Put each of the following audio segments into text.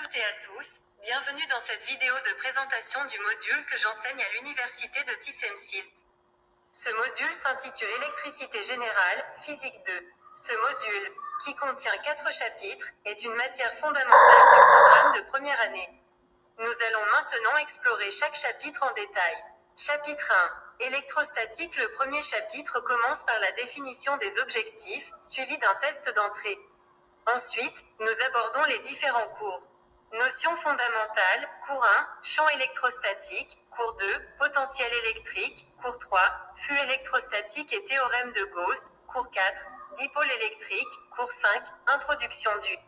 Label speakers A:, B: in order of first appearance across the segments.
A: toutes et à tous, bienvenue dans cette vidéo de présentation du module que j'enseigne à l'université de Thyssen-Sils. Ce module s'intitule Électricité générale, physique 2. Ce module, qui contient 4 chapitres, est une matière fondamentale du programme de première année. Nous allons maintenant explorer chaque chapitre en détail. Chapitre 1. Électrostatique. Le premier chapitre commence par la définition des objectifs, suivi d'un test d'entrée. Ensuite, nous abordons les différents cours. Notions fondamentales, cours 1, champ électrostatique, cours 2, potentiel électrique, cours 3, flux électrostatique et théorème de Gauss, cours 4, dipôle électrique, cours 5, introduction du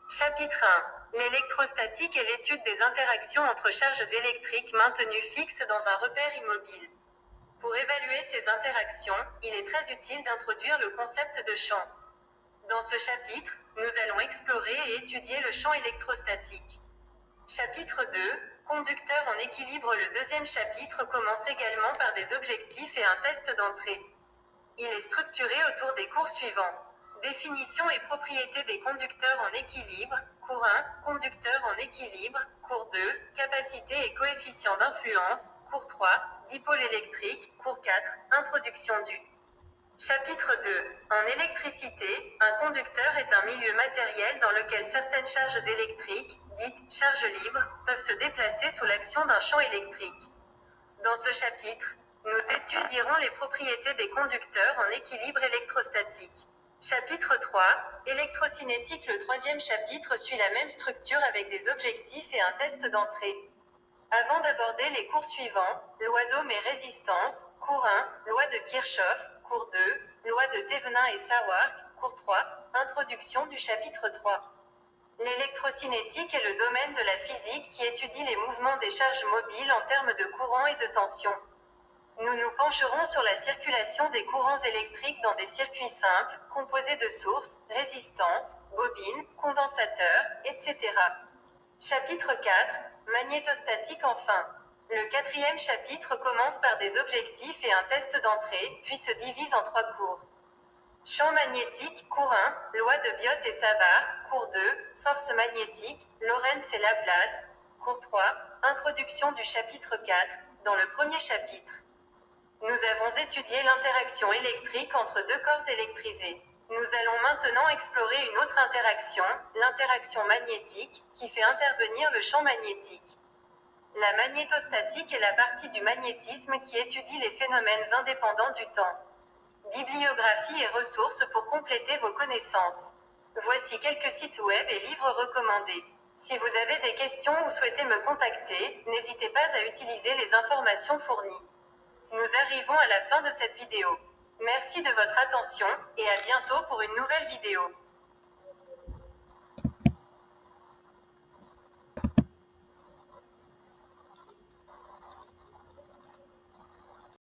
A: chapitre 1. L'électrostatique est l'étude des interactions entre charges électriques maintenues fixes dans un repère immobile. Pour évaluer ces interactions, il est très utile d'introduire le concept de champ. Dans ce chapitre, nous allons explorer et étudier le champ électrostatique. Chapitre 2, conducteur en équilibre. Le deuxième chapitre commence également par des objectifs et un test d'entrée. Il est structuré autour des cours suivants. Définition et propriétés des conducteurs en équilibre, cours 1, conducteur en équilibre, cours 2, capacité et coefficient d'influence, cours 3, dipôle électrique, cours 4, introduction du chapitre 2. En électricité, un conducteur est un milieu matériel dans lequel certaines charges électriques, dites charges libres, peuvent se déplacer sous l'action d'un champ électrique. Dans ce chapitre, nous étudierons les propriétés des conducteurs en équilibre électrostatique. Chapitre 3. Électrocinétique. Le troisième chapitre suit la même structure avec des objectifs et un test d'entrée. Avant d'aborder les cours suivants, loi d'Ohm et résistance, cours 1, loi de Kirchhoff, cours 2, loi de Thevenin et Sawark, cours 3, introduction du chapitre 3. L'électrocinétique est le domaine de la physique qui étudie les mouvements des charges mobiles en termes de courant et de tension. Nous nous pencherons sur la circulation des courants électriques dans des circuits simples, composés de sources, résistances, bobines, condensateurs, etc. Chapitre 4. Magnétostatique. Enfin, le quatrième chapitre commence par des objectifs et un test d'entrée, puis se divise en 3 cours. Champ magnétique, cours 1, loi de Biot et Savart, cours 2, force magnétique, Lorentz et Laplace, cours 3, introduction du chapitre 4. Dans le premier chapitre, nous avons étudié l'interaction électrique entre deux corps électrisés. Nous allons maintenant explorer une autre interaction, l'interaction magnétique, qui fait intervenir le champ magnétique. La magnétostatique est la partie du magnétisme qui étudie les phénomènes indépendants du temps. Bibliographie et ressources pour compléter vos connaissances. Voici quelques sites web et livres recommandés. Si vous avez des questions ou souhaitez me contacter, n'hésitez pas à utiliser les informations fournies. Nous arrivons à la fin de cette vidéo. Merci de votre attention, et à bientôt pour une nouvelle vidéo.